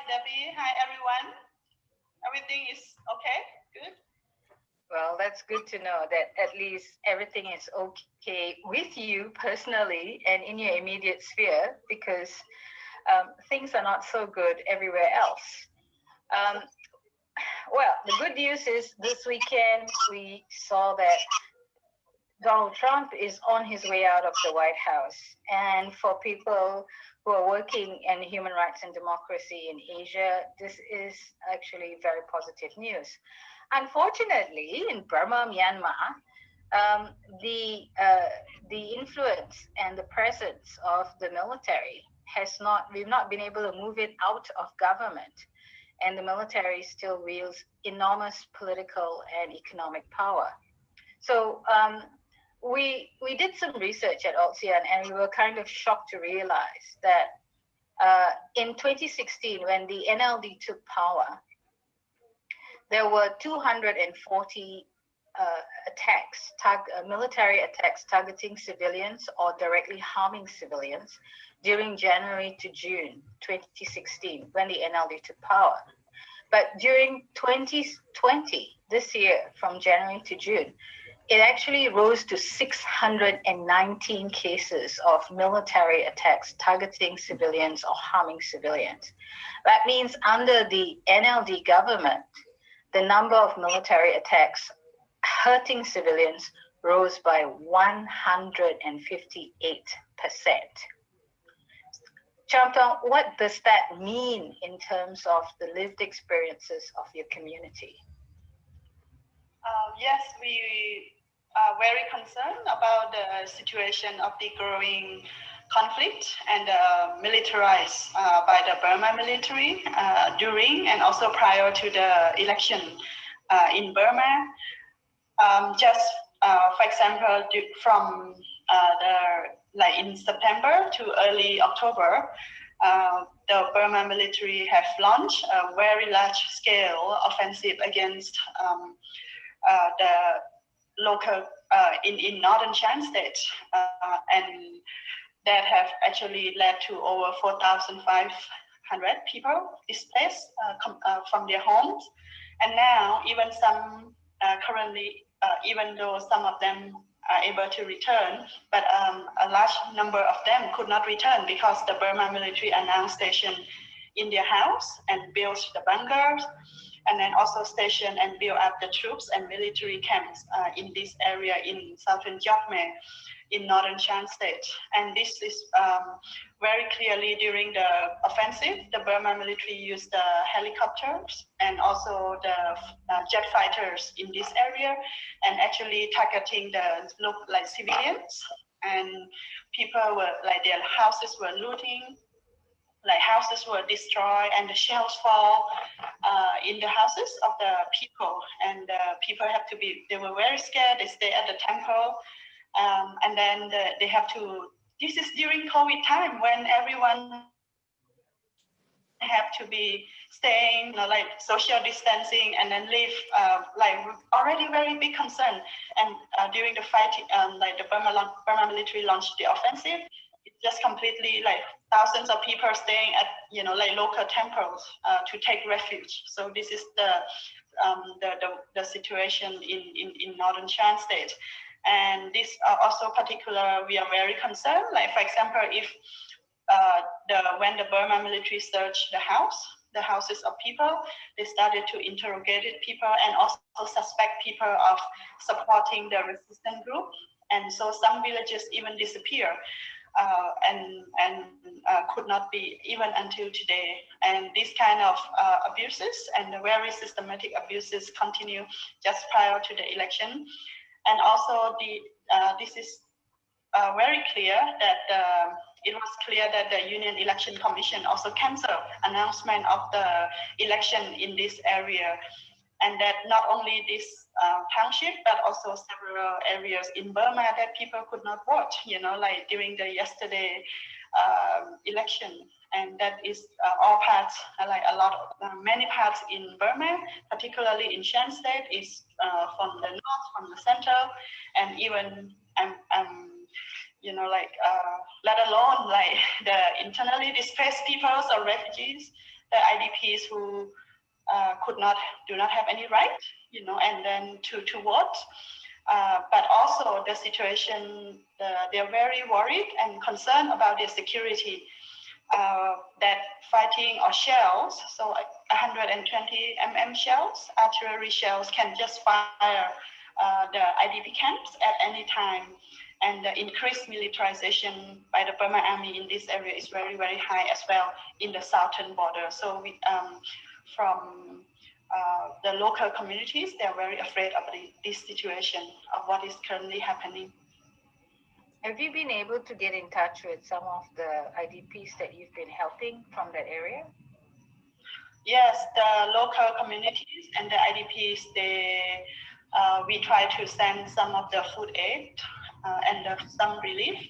Debbie. Hi, everyone. Everything is okay? Good? Well, that's good to know that at least everything is okay with you personally and in your immediate sphere, because things are not so good everywhere else. Um, well, the good news is this weekend we saw that Donald Trump is on his way out of the White House. And for people who are working in human rights and democracy in Asia, this is actually very positive news. Unfortunately, in Burma, Myanmar, um, the the influence and the presence of the military has not, we've not been able to move it out of government, and the military still wields enormous political and economic power. So we did some research at ASEAN, and we were kind of shocked to realize that in 2016, when the NLD took power, there were 240 military attacks targeting civilians or directly harming civilians during January to June 2016, when the NLD took power. But during 2020, this year, from January to June, it actually rose to 619 cases of military attacks targeting civilians or harming civilians. That means under the NLD government, the number of military attacks hurting civilians rose by 158%. Charm Tong, what does that mean in terms of the lived experiences of your community? Yes, we are very concerned about the situation of the growing conflict and militarized by the Burma military during and also prior to the election in Burma. For example, from in September to early October, the Burma military have launched a very large-scale offensive against the local in northern Shan state, and that have actually led to over 4,500 people displaced from their homes. And now, even some currently, even though some of them are able to return, but a large number of them could not return because the Burma military are now stationed in their house and built the bunkers, and then also station and build up the troops and military camps in this area in southern Jokme, in northern Shan state. And this is very clearly during the offensive, the Burma military used the helicopters and also the jet fighters in this area, and actually targeting the civilians, and people were their houses were looting, houses were destroyed, and the shells fall in the houses of the people, and people have to be, they were very scared. They stay at the temple, and then they have to, this is during COVID time when everyone have to be staying, social distancing, and then live, already very big concern. And during the fighting, the Burma military launched the offensive, it's just completely thousands of people staying at local temples to take refuge. So this is the situation in northern Shan state. And this also particular, we are very concerned. For example, if when the Burma military searched the houses of people, they started to interrogate people and also suspect people of supporting the resistant group. And so some villages even disappear and could not be even until today. And this kind of abuses and the very systematic abuses continue just prior to the election. And also this is very clear that it was clear that the Union Election Commission also canceled announcement of the election in this area, and that not only this township, but also several areas in Burma that people could not vote, during the yesterday election. And that is all parts, many parts in Burma, particularly in Shan state, is from the north, from the center, and even let alone the internally displaced peoples or refugees the IDPs who do not have any right, and then to vote. But also the situation, they're very worried and concerned about their security, that fighting or shells, so 120 shells, artillery shells, can just fire the IDP camps at any time. And the increased militarization by the Burma army in this area is very, very high as well in the southern border. So from the local communities, they're very afraid of this situation, of what is currently happening. Have you been able to get in touch with some of the IDPs that you've been helping from that area? Yes, the local communities and the IDPs, we try to send some of the food aid and some relief,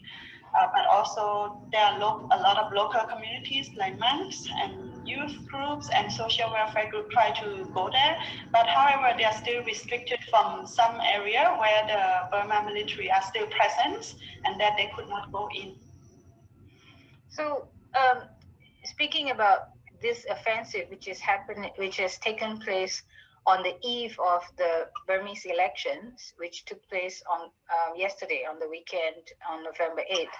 but also there are a lot of local communities like monks and youth groups and social welfare groups try to go there, but however they are still restricted from some area where the Burma military are still present and that they could not go in. So speaking about this offensive which has taken place on the eve of the Burmese elections, which took place on yesterday, on the weekend, on November 8th,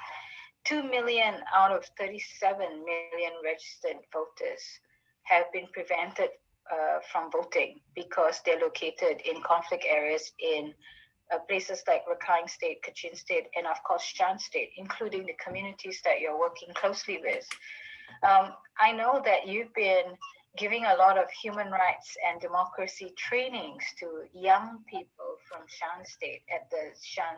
2 million out of 37 million registered voters have been prevented from voting because they're located in conflict areas in places like Rakhine State, Kachin State, and of course Shan State, including the communities that you're working closely with. I know that you've been giving a lot of human rights and democracy trainings to young people from Shan State at the Shan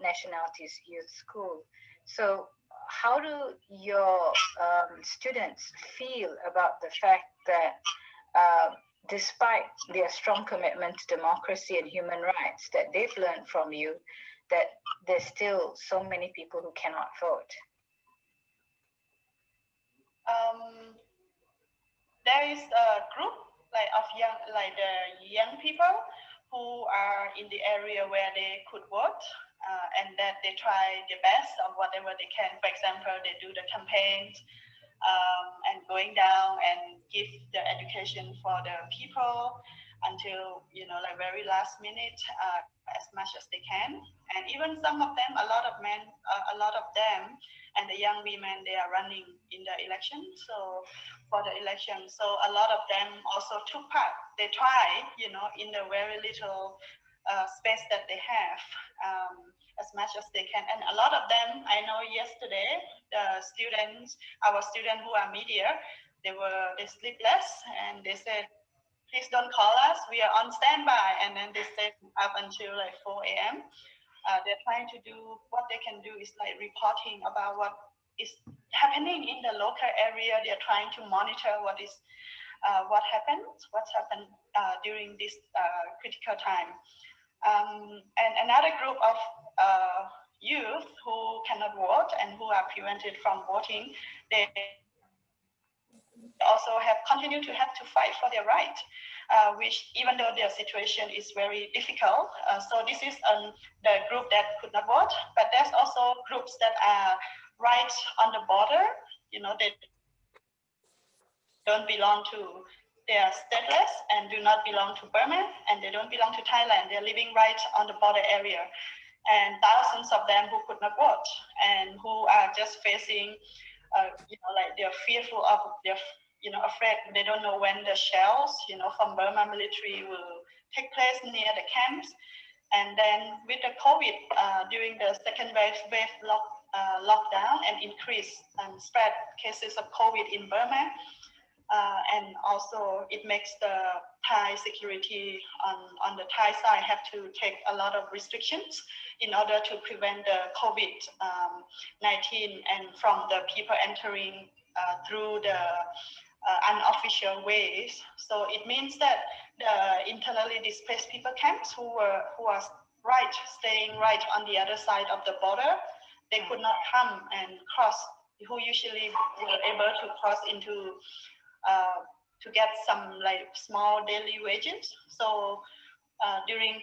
Nationalities Youth School. So how do your students feel about the fact that despite their strong commitment to democracy and human rights that they've learned from you, that there's still so many people who cannot vote? There is a group of the young people who are in the area where they could vote, and that they try their best of whatever they can. For example, they do the campaigns and going down and give the education for the people until very last minute, as much as they can. And even some of them, a lot of them and the young women, they are running in the election. So for the election, so a lot of them also took part. They try, in the very little space that they have, as much as they can. And a lot of them, I know yesterday, the students, our students who are media, they sleepless and they said, please don't call us, we are on standby. And then they stayed up until 4 a.m. They're trying to do, what they can do is reporting about what is happening in the local area. They're trying to monitor what's happened during this critical time. And another group of youth who cannot vote and who are prevented from voting, they also continue to have to fight for their right, which even though their situation is very difficult. So this is the group that could not vote, but there's also groups that are right on the border, they don't belong to, they are stateless and do not belong to Burma, and they don't belong to Thailand. They're living right on the border area. And thousands of them who could not vote and who are just facing, they're fearful of, afraid. They don't know when the shells, from Burma military will take place near the camps. And then with the COVID, during the second wave lockdown and increase and spread cases of COVID in Burma, and also it makes the Thai security on the Thai side have to take a lot of restrictions in order to prevent the COVID-19 and from the people entering through the unofficial ways. So it means that the internally displaced people camps who are staying right on the other side of the border, they could not come and cross, who usually were able to cross into to get some small daily wages. So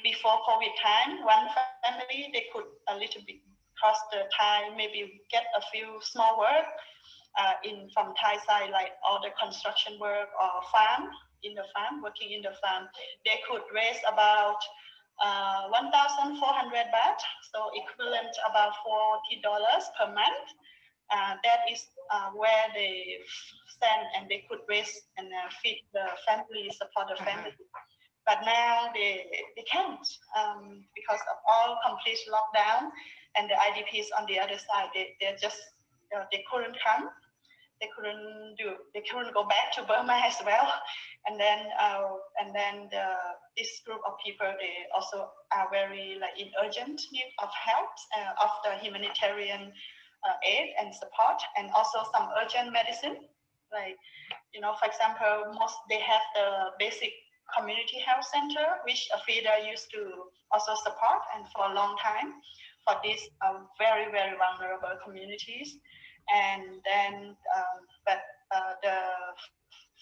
before COVID time, one family, they could a little bit cross the Thai, maybe get a few small work. from Thai side, like all the construction work or working in the farm, they could raise about 1,400 baht, so equivalent about $40 per month. That is where they stand and they could raise and feed the family, support the family. But now they can't because of all complete lockdown, and the IDPs on the other side, they just they couldn't come. They couldn't go back to Burma as well, and then this group of people, they also are very like in urgent need of help of the humanitarian aid and support, and also some urgent medicine, like for example, they have the basic community health center, which AFIDA used to also support and for a long time for these very vulnerable communities. And then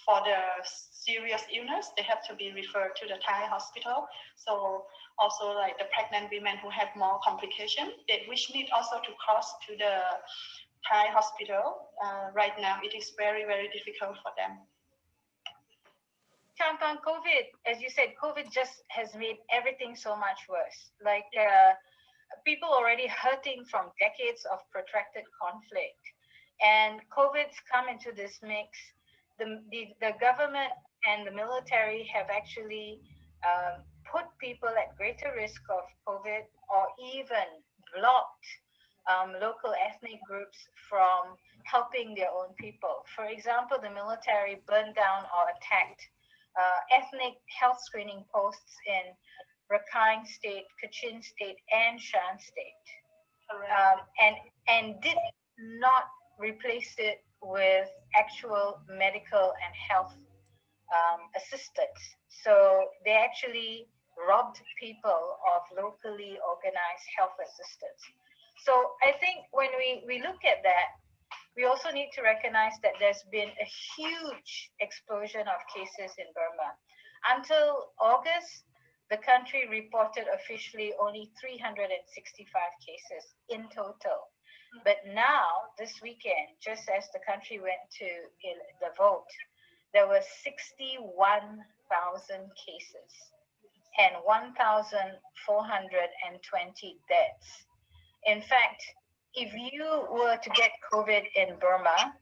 for the serious illness, they have to be referred to the Thai hospital. So also like the pregnant women who have more complications, which need also to cross to the Thai hospital. Right now, it is very difficult for them. Charm Tong, COVID, as you said, COVID just has made everything so much worse. Like people already hurting from decades of protracted conflict, and COVID's come into this mix. The government and the military have actually put people at greater risk of COVID, or even blocked local ethnic groups from helping their own people. For example, the military burned down or attacked ethnic health screening posts in Rakhine State, Kachin State, and Shan State, and did not replace it with actual medical and health assistance. So they actually robbed people of locally organized health assistance. So I think when we look at that, we also need to recognize that there's been a huge explosion of cases in Burma. Until August, the country reported officially only 365 cases in total. But now, this weekend, just as the country went to the vote, there were 61,000 cases and 1,420 deaths. In fact, if you were to get COVID in Burma,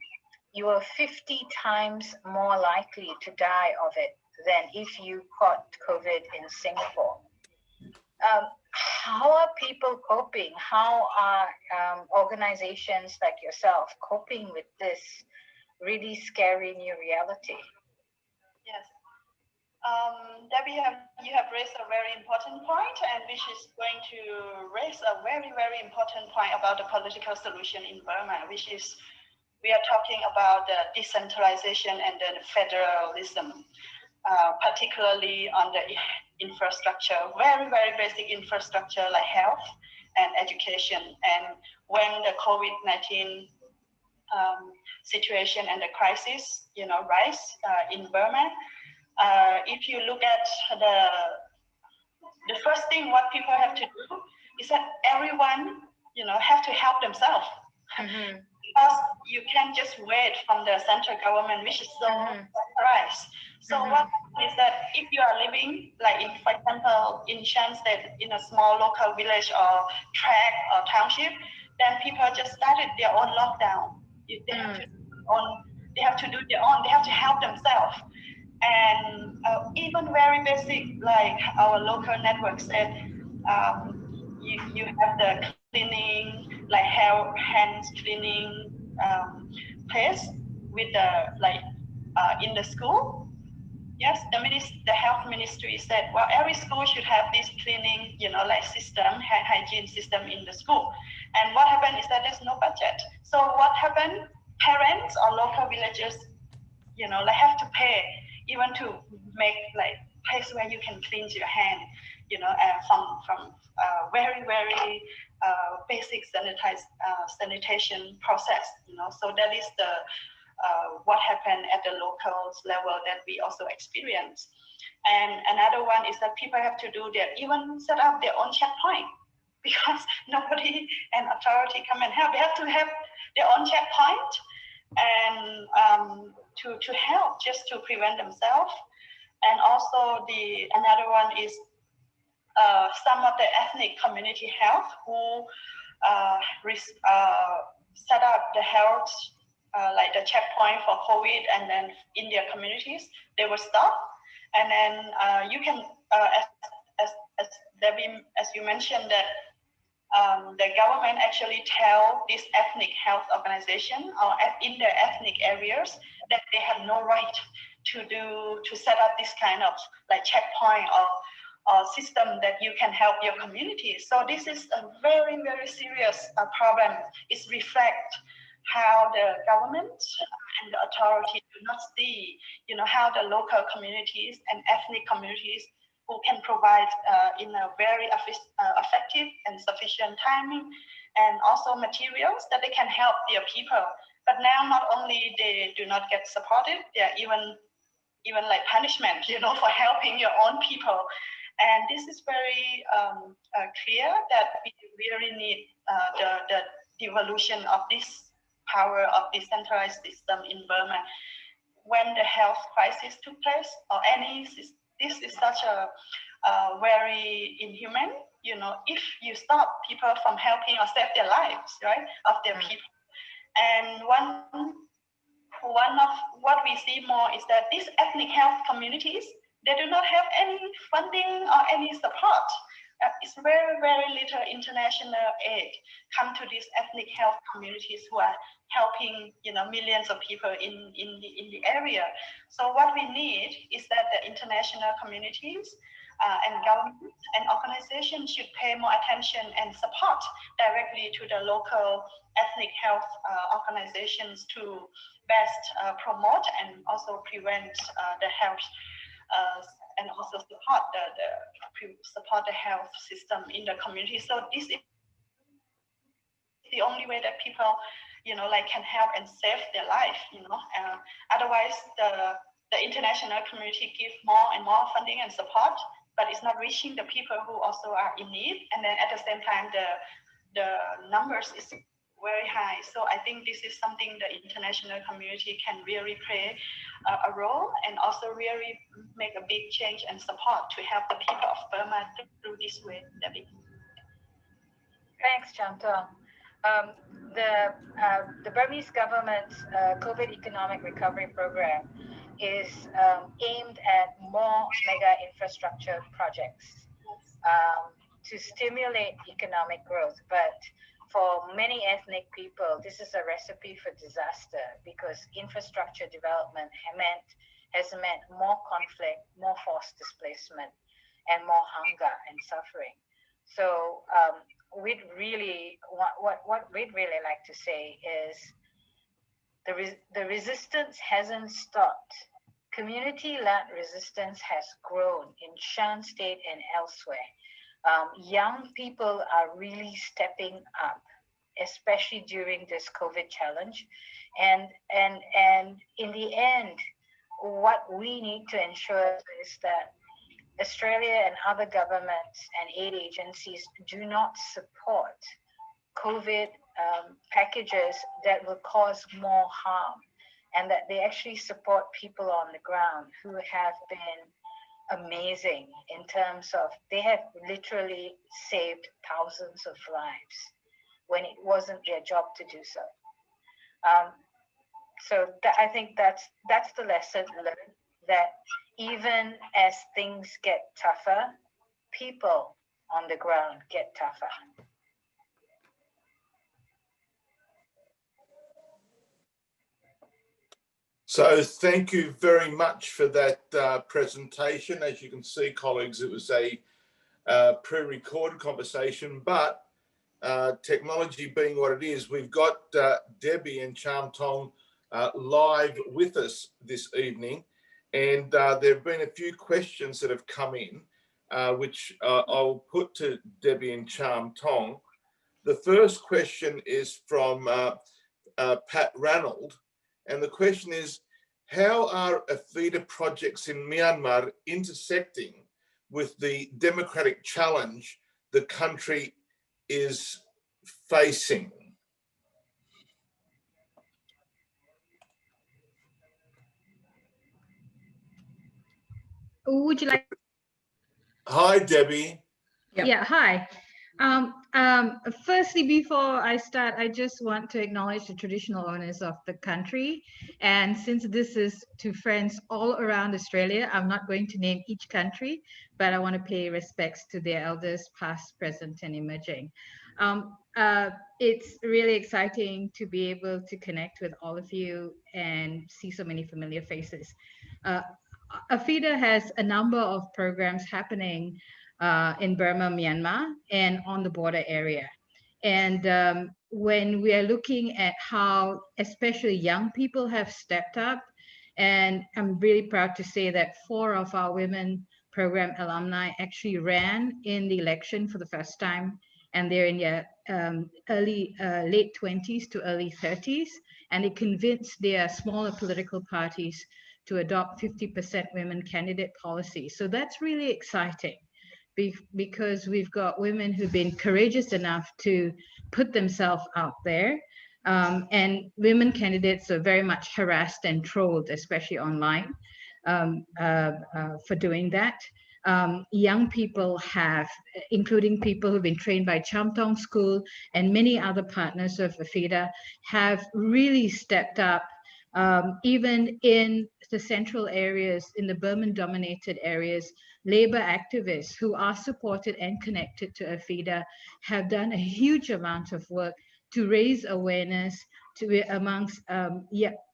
you are 50 times more likely to die of it than if you caught COVID in Singapore. How are people coping? How are organizations like yourself coping with this really scary new reality? Yes. That you have raised a very important point, and which is going to raise a very important point about the political solution in Burma, which is we are talking about the decentralization and the federalism, particularly on the infrastructure, very basic infrastructure like health and education. And when the COVID-19 situation and the crisis, rise in Burma, if you look at the first thing what people have to do is that everyone, have to help themselves. Because you can't just wait from the central government, which is so centralized. So what is that if you are living, like for example, in Shan State, in a small local village or tract or township, then people just started their own lockdown. They have to do their own. They have to help themselves. And even very basic, like our local network said, you have the cleaning, like hands cleaning place with in the school. Yes, the health ministry said, well, every school should have this cleaning, system, hygiene system in the school. And what happened is that there's no budget. So what happened? Parents or local villagers, have to pay even to make place where you can clean your hand, from very basic sanitation process, So that is the what happened at the local level that we also experience. And another one is that people have to even set up their own checkpoint, because nobody and authority come and help. They have to have their own checkpoint and to help just to prevent themselves. And also another one is some of the ethnic community health who set up the health like the checkpoint for COVID, and then in their communities they will stop. And then you can, as Debbie, as you mentioned, that the government actually tell this ethnic health organization or in their ethnic areas that they have no right to set up this kind of like checkpoint or system that you can help your community. So this is a very, very serious problem. It reflects how the government and the authority do not see, how the local communities and ethnic communities who can provide in a very effective and sufficient timing, and also materials that they can help their people. But now not only they do not get supported, they are even like punishment, for helping your own people. And this is very clear that we really need the devolution of this power of decentralized system in Burma. When the health crisis took place, or this is such a very inhuman, if you stop people from helping or save their lives, right, of their people. And one of what we see more is that these ethnic health communities, they do not have any funding or any support. It's very, very little international aid come to these ethnic health communities who are helping, millions of people in the area. So what we need is that the international communities and governments and organizations should pay more attention and support directly to the local ethnic health organizations to best promote and also prevent the health and also support the health system in the community. So this is the only way that people, can help and save their life. Otherwise, the international community give more and more funding and support, but it's not reaching the people who also are in need. And then at the same time, the numbers is very high. So I think this is something the international community can really play a role, and also really make a big change and support to help the people of Burma through this way, Debbie. Thanks, Charm Tong. The Burmese government's COVID economic recovery program is aimed at more mega infrastructure projects to stimulate economic growth. But for many ethnic people, this is a recipe for disaster, because infrastructure development has meant more conflict, more forced displacement, and more hunger and suffering. So what we'd really like to say is the resistance hasn't stopped. Community-led resistance has grown in Shan State and elsewhere. Young people are really stepping up, especially during this COVID challenge. And in the end, what we need to ensure is that Australia and other governments and aid agencies do not support COVID packages that will cause more harm, and that they actually support people on the ground who have been amazing in terms of they have literally saved thousands of lives when it wasn't their job to do so. I think that's the lesson learned, that even as things get tougher, people on the ground get tougher. So thank you very much for that presentation. As you can see, colleagues, it was a pre-recorded conversation, but technology being what it is, we've got Debbie and Charm Tong live with us this evening, and there have been a few questions that have come in, which I'll put to Debbie and Charm Tong. The first question is from Pat Ranald, and the question is, how are AFIDA projects in Myanmar intersecting with the democratic challenge the country is facing? would you like? Hi, Debbie. Yep. Yeah, hi. Firstly, before I start, I just want to acknowledge the traditional owners of the country. And since this is to friends all around Australia, I'm not going to name each country, but I want to pay respects to their elders, past, present, and emerging. It's really exciting to be able to connect with all of you and see so many familiar faces. AFIDA has a number of programs happening in Burma, Myanmar, and on the border area. And when we are looking at how especially young people have stepped up, and I'm really proud to say that 4 of our women program alumni actually ran in the election for the first time, and they're in their late 20s to early 30s, and they convinced their smaller political parties to adopt 50% women candidate policy. So that's really exciting, because we've got women who've been courageous enough to put themselves out there. And women candidates are very much harassed and trolled, especially online, for doing that. Young people have, including people who've been trained by Charm Tong School and many other partners of AFIDA, have really stepped up. Even in the central areas, in the Burman-dominated areas, labor activists who are supported and connected to AFIDA have done a huge amount of work to raise awareness amongst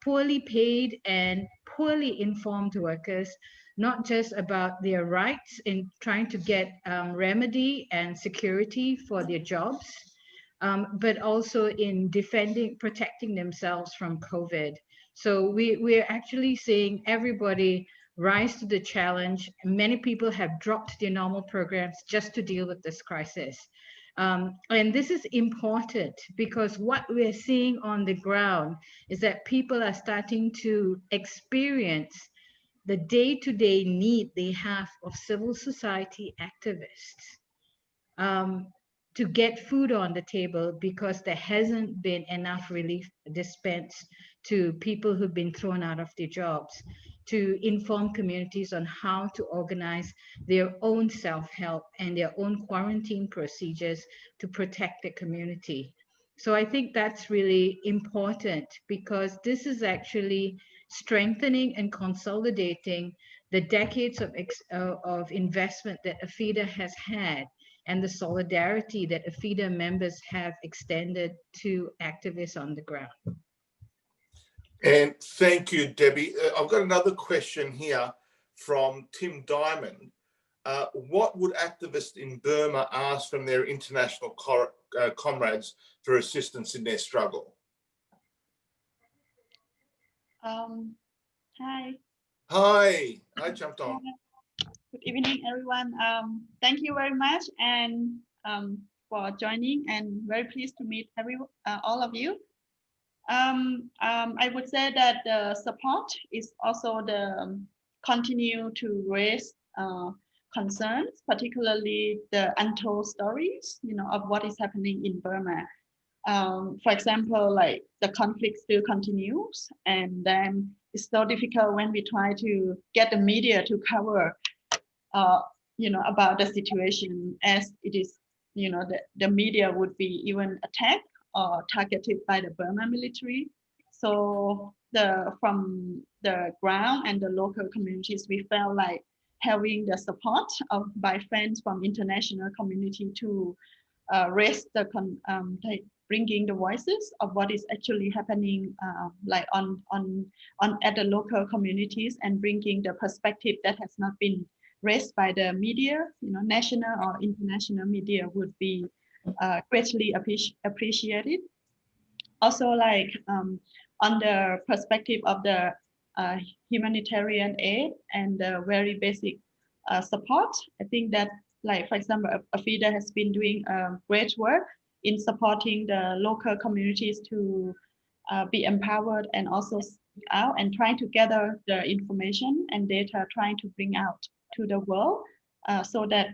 poorly paid and poorly informed workers, not just about their rights in trying to get remedy and security for their jobs, but also in protecting themselves from COVID. So we're actually seeing everybody rise to the challenge. Many people have dropped their normal programs just to deal with this crisis. And this is important because what we're seeing on the ground is that people are starting to experience the day-to-day need they have of civil society activists to get food on the table, because there hasn't been enough relief dispensed to people who've been thrown out of their jobs, to inform communities on how to organize their own self-help and their own quarantine procedures to protect the community. So I think that's really important, because this is actually strengthening and consolidating the decades of investment that AFIDA has had, and the solidarity that AFIDA members have extended to activists on the ground. And thank you, Debbie. I've got another question here from Tim Diamond. What would activists in Burma ask from their international comrades for assistance in their struggle? Hi. Hi, Charm Tong. Good evening, everyone. Thank you very much and for joining, and very pleased to meet all of you. I would say that the support is also the continue to raise concerns, particularly the untold stories, of what is happening in Burma. For example, like the conflict still continues, and then it's so difficult when we try to get the media to cover about the situation, as it is, the media would be even attacked or targeted by the Burma military. So from the ground and the local communities, we felt like having the support by friends from international community to raise bringing the voices of what is actually happening, like at the local communities, and bringing the perspective that has not been raised by the media, national or international media, would be greatly appreciated. Also, like on the perspective of the humanitarian aid and the very basic support, I think that, like, for example, AFIDA has been doing great work in supporting the local communities to be empowered, and also speak out and trying to gather the information and data, trying to bring out to the world so that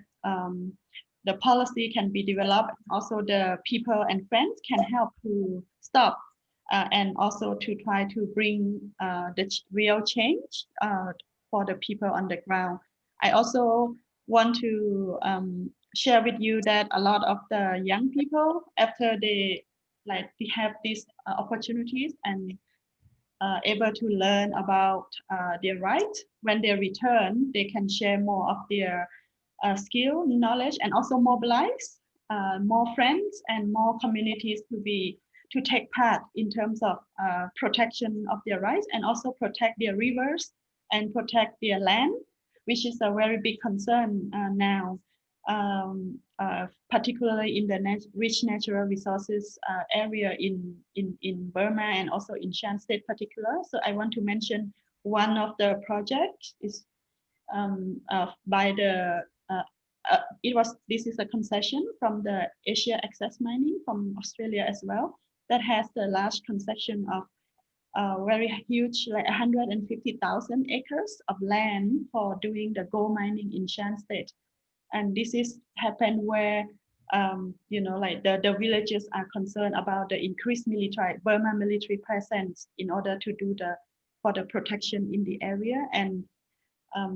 the policy can be developed. Also, the people and friends can help to stop and also to try to bring the real change for the people on the ground. I also want to share with you that a lot of the young people, after they have these opportunities and able to learn about their rights, when they return, they can share more of their skill, knowledge, and also mobilize more friends and more communities to take part in terms of protection of their rights and also protect their rivers and protect their land, which is a very big concern now, particularly in the rich natural resources area in Burma and also in Shan State particular. So I want to mention one of the projects is by the this is a concession from the Asia Access Mining from Australia as well, that has the large concession of very huge, like 150,000 acres of land for doing the gold mining in Shan State. And this is happened where the villagers are concerned about the increased Burma military presence in order to do for the protection in the area. And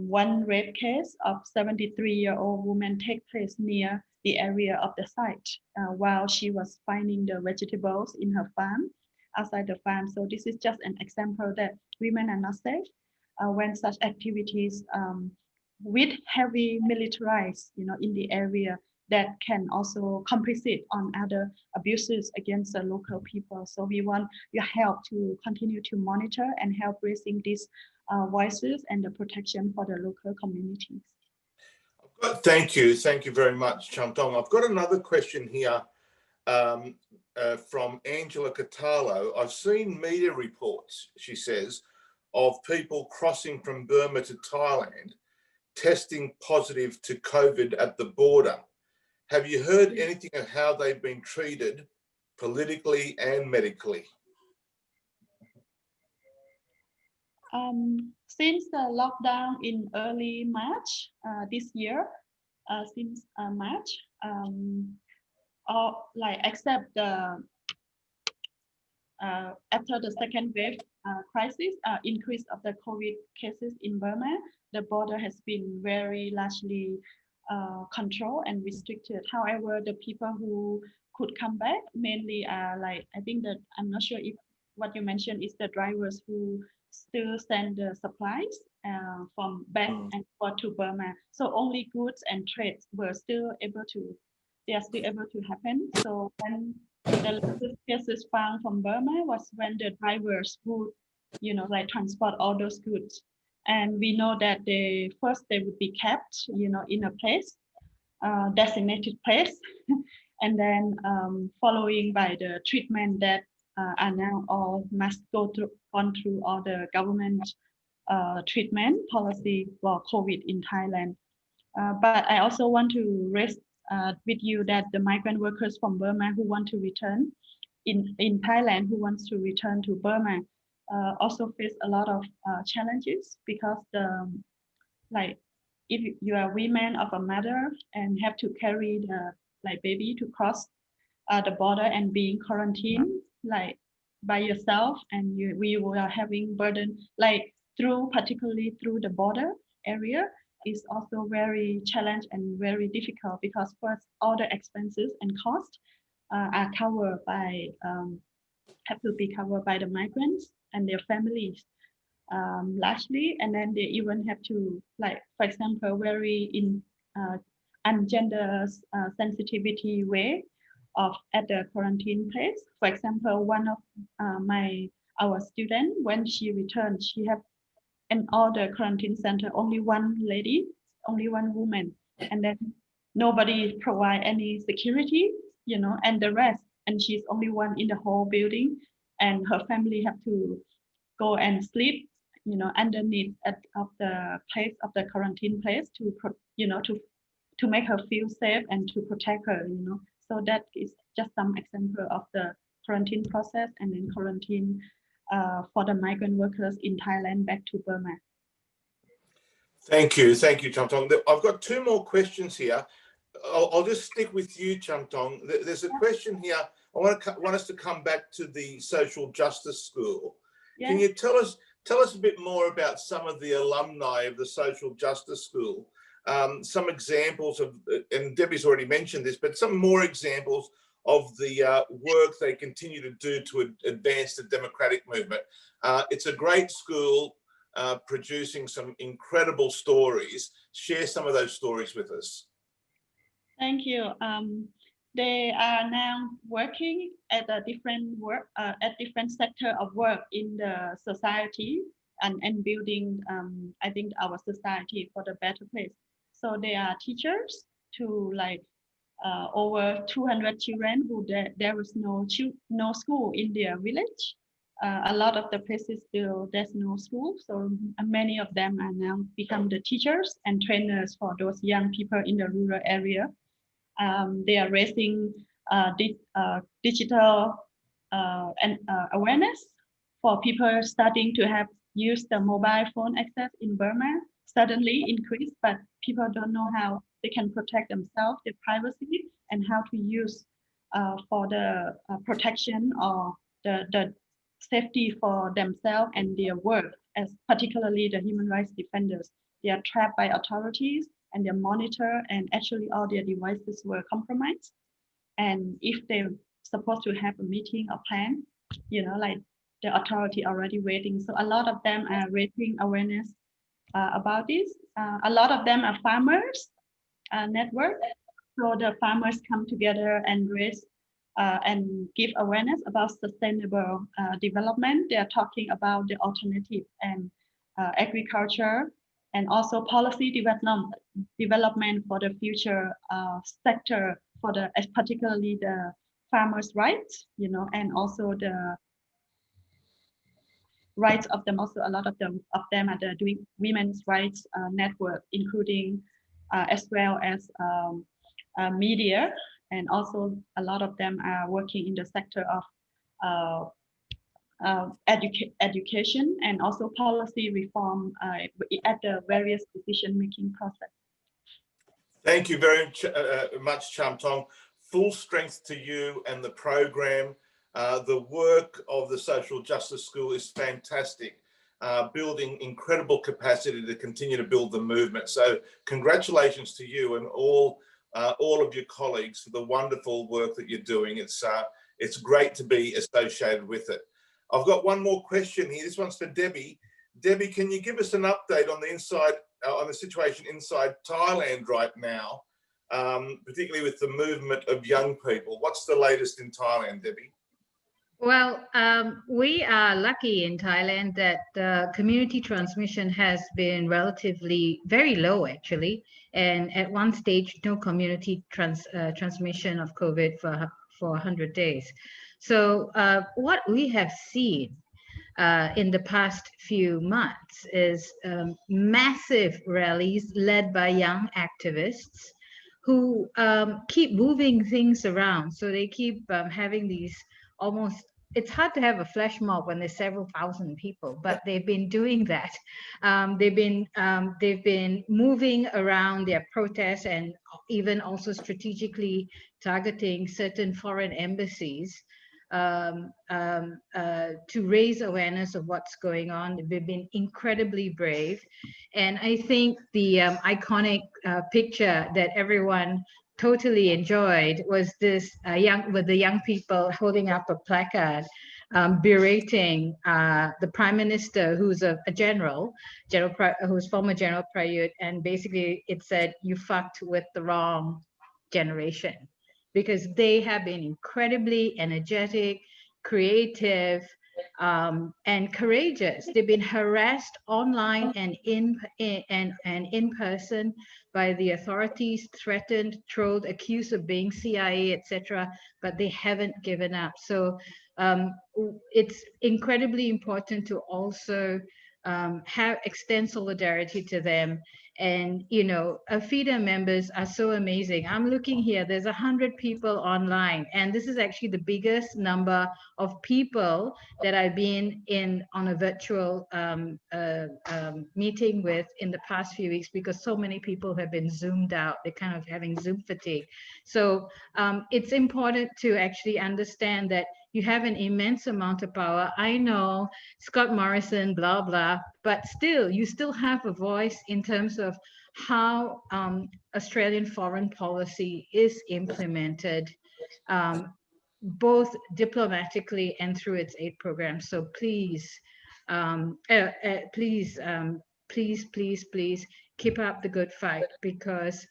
one rape case of 73-year-old woman take place near the area of the site while she was finding the vegetables in her farm, outside the farm. So this is just an example that women are not safe when such activities with heavy militarized, in the area, that can also complicit on other abuses against the local people. So we want your help to continue to monitor and help raising these voices and the protection for the local communities. Thank you very much, Charm Tong. I've got another question here from Angela Catalo. I've seen media reports, she says, of people crossing from Burma to Thailand testing positive to COVID at the border. Have you heard anything of how they've been treated politically and medically? Since the lockdown in early March this year, since March, except the after the second wave crisis, increase of the COVID cases in Burma, the border has been very largely controlled and restricted. However, the people who could come back mainly are I think that I'm not sure if what you mentioned is the drivers who still send the supplies from back and forth to Burma. So only goods and trades were still able to happen. So when the latest cases found from Burma was when the drivers would, transport all those goods. And we know that they would be kept, in a place, designated place, and then following by the treatment that are now all must gone through all the government treatment policy for COVID in Thailand. But I also want to raise with you that the migrant workers from Burma who want to return in Thailand, who wants to return to Burma, also face a lot of challenges, because if you are women of a mother and have to carry the baby to cross the border and being quarantined by yourself, and we were having burden particularly through the border area, is also very challenging and very difficult, because first all the expenses and costs are covered by have to be covered by the migrants and their families largely, and then they even have to for example very in ungender sensitivity way of at the quarantine place. For example, one of our student, when she returned, she have in all the quarantine center only one lady, only one woman, and then nobody provide any security, and the rest, and she's only one in the whole building, and her family have to go and sleep, underneath of the place of the quarantine place to make her feel safe and to protect her, So that is just some example of the quarantine process and then quarantine for the migrant workers in Thailand back to Burma. Thank you, Charm Tong. I've got two more questions here. I'll just stick with you, Charm Tong. There's a question here. I want us to come back to the social justice school. Yeah. Can you tell us a bit more about some of the alumni of the Social Justice School. Some examples of, and Debbie's already mentioned this, but some more examples of the work they continue to do to advance the democratic movement. It's a great school producing some incredible stories. Share some of those stories with us. Thank you. They are now working at a different work, at different sector of work in the society and building, I think, our society for the better place. So they are teachers to like over 200 children who there was no school in their village. A lot of the places still there's no school, so many of them are now become the teachers and trainers for those young people in the rural area. They are raising digital and awareness for people starting to have used the mobile phone access in Burma suddenly increased, but people don't know how they can protect themselves, their privacy, and how to use for the protection or the safety for themselves and their work, as particularly the human rights defenders. They are trapped by authorities and they're monitored, and actually all their devices were compromised. And if they're supposed to have a meeting or plan, you know, like the authority already waiting. So a lot of them are raising awareness about this. A lot of them are farmers network. So the farmers come together and raise and give awareness about sustainable development. They are talking about the alternative and agriculture and also policy development for the future sector for the particularly the farmers' rights, you know, and also the rights of them. Also, a lot of them are doing women's rights network, including as well as media, and also a lot of them are working in the sector of education and also policy reform at the various decision-making process. Thank you very much, Charm Tong. Full strength to you and the program. The work of the Social Justice School is fantastic, building incredible capacity to continue to build the movement. So congratulations to you and all of your colleagues for the wonderful work that you're doing. It's great to be associated with it. I've got one more question here. This one's for Debbie. Debbie, can you give us an update on the situation inside Thailand right now, particularly with the movement of young people? What's the latest in Thailand, Debbie? Well, we are lucky in Thailand that the community transmission has been relatively very low, actually. And at one stage, no community transmission of COVID for 100 days. So what we have seen in the past few months is massive rallies led by young activists who keep moving things around. So they keep having these almost, it's hard to have a flash mob when there's several thousand people, but they've been doing that. They've been moving around their protests and even also strategically targeting certain foreign embassies to raise awareness of what's going on. They've been incredibly brave. And I think the iconic picture that everyone totally enjoyed was this with the young people holding up a placard berating the prime minister, who's a general who's former General Prayut, and basically it said, "You fucked with the wrong generation," because they have been incredibly energetic, creative, and courageous. They've been harassed online and in person by the authorities, threatened, trolled, accused of being CIA, etc. But they haven't given up. So it's incredibly important to also extend solidarity to them. And, you know, AFIDA members are so amazing. I'm looking here, there's 100 people online, and this is actually the biggest number of people that I've been on a virtual meeting with in the past few weeks, because so many people have been zoomed out. They're kind of having Zoom fatigue. So it's important to actually understand that You have an immense amount of power. I know Scott Morrison, blah, blah, but still, you still have a voice in terms of how Australian foreign policy is implemented, both diplomatically and through its aid programs. So please, please keep up the good fight, because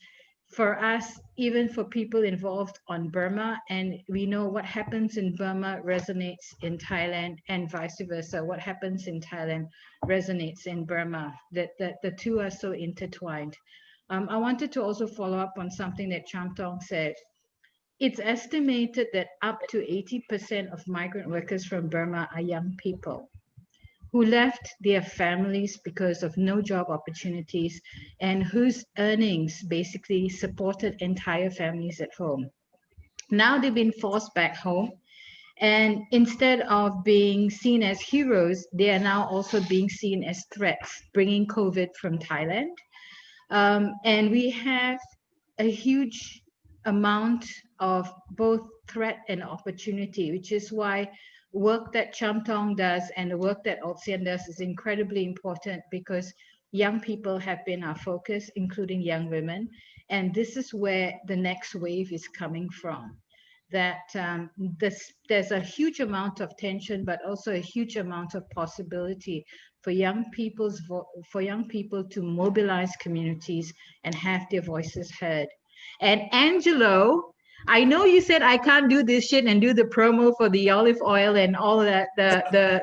for us, even for people involved on Burma, and we know what happens in Burma resonates in Thailand, and vice versa. What happens in Thailand resonates in Burma. That the two are so intertwined. I wanted to also follow up on something that Charm Tong said. It's estimated that up to 80% of migrant workers from Burma are young people who left their families because of no job opportunities and whose earnings basically supported entire families at home. Now they've been forced back home, and instead of being seen as heroes, they are now also being seen as threats, bringing COVID from Thailand. And we have a huge amount of both threat and opportunity, which is why work that Charm Tong does and the work that ASEAN does is incredibly important, because young people have been our focus, including young women. And this is where the next wave is coming from. That there's a huge amount of tension, but also a huge amount of possibility for young people to mobilize communities and have their voices heard. And Angelo, I know you said I can't do this shit and do the promo for the olive oil and all of that, the